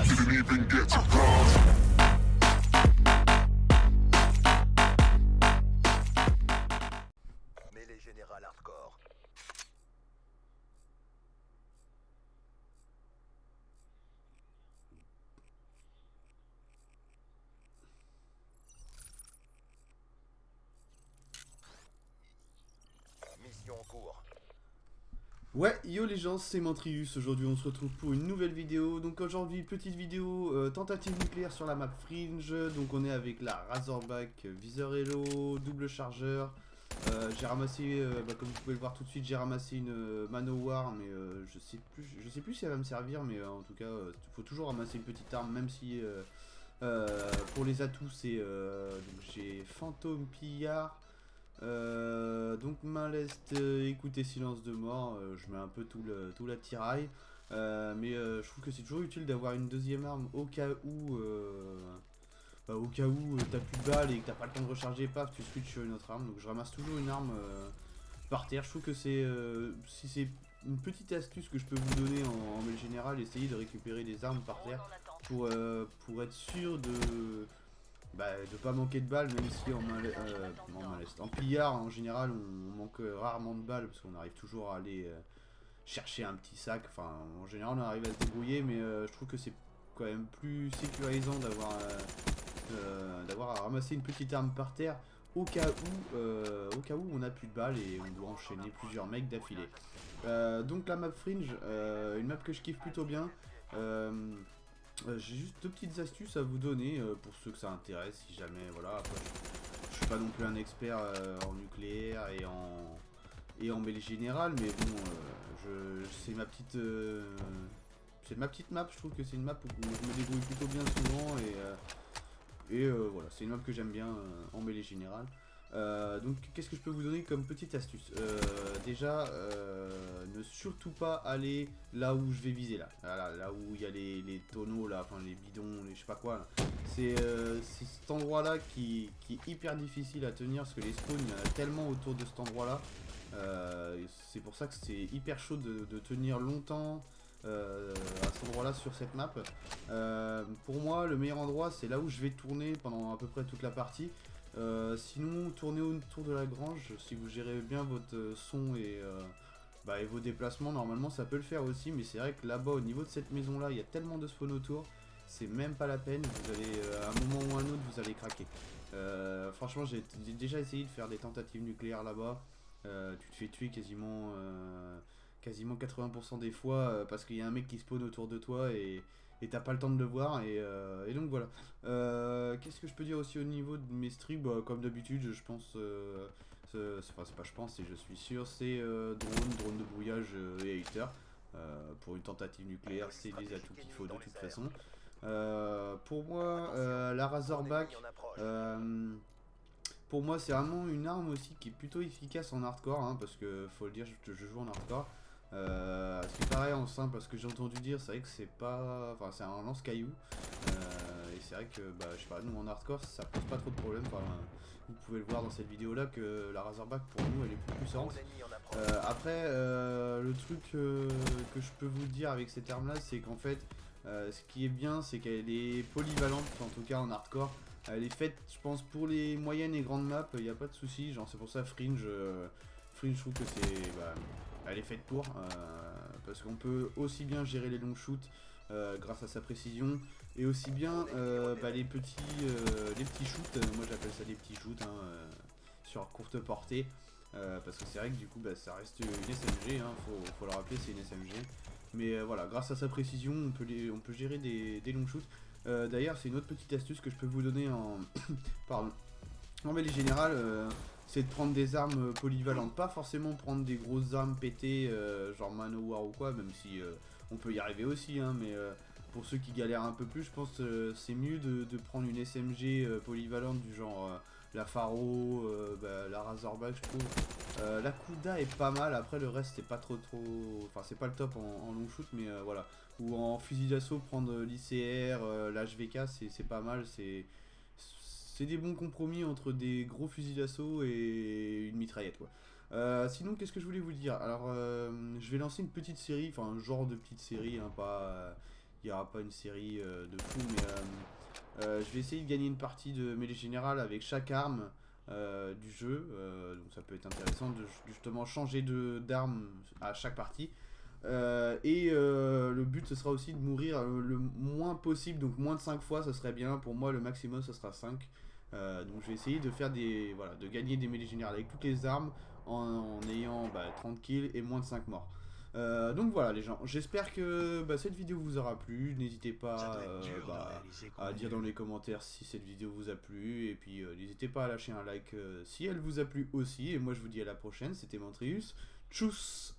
Didn't even get to cross. Mêlée générale hardcore. Mission en cours. Ouais, yo les gens, c'est Mantrius. Aujourd'hui on se retrouve pour une nouvelle vidéo. Donc aujourd'hui, petite vidéo tentative nucléaire sur la map Fringe. Donc on est avec la Razorback, viseur Hello, double chargeur. J'ai ramassé, comme vous pouvez le voir tout de suite, j'ai ramassé une Manowar, mais je sais plus si elle va me servir, mais en tout cas, il faut toujours ramasser une petite arme, même si pour les atouts c'est donc j'ai Fantôme Pillard. Donc main leste, écoutez silence de mort, je mets un peu tout l'attirail, mais je trouve que c'est toujours utile d'avoir une deuxième arme au cas où t'as plus de balles et que t'as pas le temps de recharger, paf, tu switches sur une autre arme. Donc je ramasse toujours une arme par terre. Je trouve que c'est si c'est une petite astuce que je peux vous donner en mêle général, essayez de récupérer des armes par terre pour être sûr de pas manquer de balles, même si en pillard en général on manque rarement de balles parce qu'on arrive toujours à aller chercher un petit sac. Enfin, en général on arrive à se débrouiller, mais je trouve que c'est quand même plus sécurisant d'avoir à ramasser une petite arme par terre au cas où on a plus de balles et on doit enchaîner plusieurs mecs d'affilée. Donc la map Fringe, une map que je kiffe plutôt bien. J'ai juste deux petites astuces à vous donner pour ceux que ça intéresse, si jamais, voilà. Après, je suis pas non plus un expert en nucléaire et en mêlée générale, mais bon, c'est ma petite map. Je trouve que c'est une map où je me débrouille plutôt bien souvent et voilà, c'est une map que j'aime bien en mêlée générale. Donc qu'est-ce que je peux vous donner comme petite astuce? Déjà, ne surtout pas aller là où je vais viser là. Là où il y a les tonneaux là, enfin les bidons, les je sais pas quoi là. C'est cet endroit là qui est hyper difficile à tenir parce que les spawns, il y en a tellement autour de cet endroit là. C'est pour ça que c'est hyper chaud de tenir longtemps à cet endroit là sur cette map. Pour moi le meilleur endroit c'est là où je vais tourner pendant à peu près toute la partie. Sinon, tournez autour de la grange, si vous gérez bien votre son et vos déplacements, normalement ça peut le faire aussi, mais c'est vrai que là-bas, au niveau de cette maison-là, il y a tellement de spawn autour, c'est même pas la peine, vous allez, à un moment ou à un autre, vous allez craquer. Franchement, j'ai déjà essayé de faire des tentatives nucléaires là-bas, tu te fais tuer quasiment 80% des fois parce qu'il y a un mec qui spawn autour de toi et t'as pas le temps de le voir et donc voilà. Qu'est-ce que je peux dire aussi au niveau de mes streams? Comme d'habitude je pense enfin c'est pas je pense, c'est je suis sûr, c'est drone de brouillage et hater. Pour une tentative nucléaire c'est les atouts qu'il faut de toute façon. Pour moi la Razorback, pour moi c'est vraiment une arme aussi qui est plutôt efficace en hardcore, hein, parce que faut le dire, je joue en hardcore. Ce qui paraît en simple, parce que j'ai entendu dire, c'est vrai que c'est pas. Enfin, c'est un lance-caillou. Et c'est vrai que, je sais pas, nous en hardcore, ça pose pas trop de problème. Enfin, vous pouvez le voir dans cette vidéo là que la Razorback pour nous elle est plus puissante. Après, le truc que je peux vous dire avec cette arme là, c'est qu'en fait, ce qui est bien, c'est qu'elle est polyvalente, en tout cas en hardcore. Elle est faite, je pense, pour les moyennes et grandes maps, il n'y a pas de souci. Genre, c'est pour ça Fringe, Fringe, je trouve que c'est. Elle est faite pour, parce qu'on peut aussi bien gérer les long shoots grâce à sa précision, et aussi bien les petits shoots, moi j'appelle ça des petits shoots, hein, sur courte portée, parce que c'est vrai que du coup ça reste une SMG, hein, faut le rappeler, c'est une SMG, mais voilà, grâce à sa précision on peut gérer des long shoots. D'ailleurs c'est une autre petite astuce que je peux vous donner en pardon, en mêlée générale, c'est de prendre des armes polyvalentes, pas forcément prendre des grosses armes pétées genre Manowar ou quoi, même si on peut y arriver aussi, hein, mais pour ceux qui galèrent un peu plus, je pense que c'est mieux de prendre une SMG polyvalente du genre la Faro, la Razorback, je trouve. La Kuda est pas mal, après le reste c'est pas trop, enfin c'est pas le top en long shoot, mais voilà. Ou en fusil d'assaut, prendre l'ICR, l'HVK, c'est pas mal, c'est des bons compromis entre des gros fusils d'assaut et une mitraillette, quoi. Sinon, qu'est-ce que je voulais vous dire? Alors, je vais lancer une petite série, enfin un genre de petite série, hein, pas il n'y aura pas une série de fou, mais je vais essayer de gagner une partie de mêlée générale avec chaque arme du jeu, donc ça peut être intéressant de justement changer d'arme à chaque partie. Le but ce sera aussi de mourir le moins possible, donc moins de 5 fois ça serait bien. Pour moi le maximum ça sera 5. Donc je vais essayer de faire de gagner des mêlées générales avec toutes les armes en ayant 30 kills et moins de 5 morts. Donc voilà les gens, j'espère que cette vidéo vous aura plu. N'hésitez pas à dire dans les commentaires si cette vidéo vous a plu, et puis n'hésitez pas à lâcher un like si elle vous a plu aussi. Et moi je vous dis à la prochaine, c'était Mantrius, tchuss.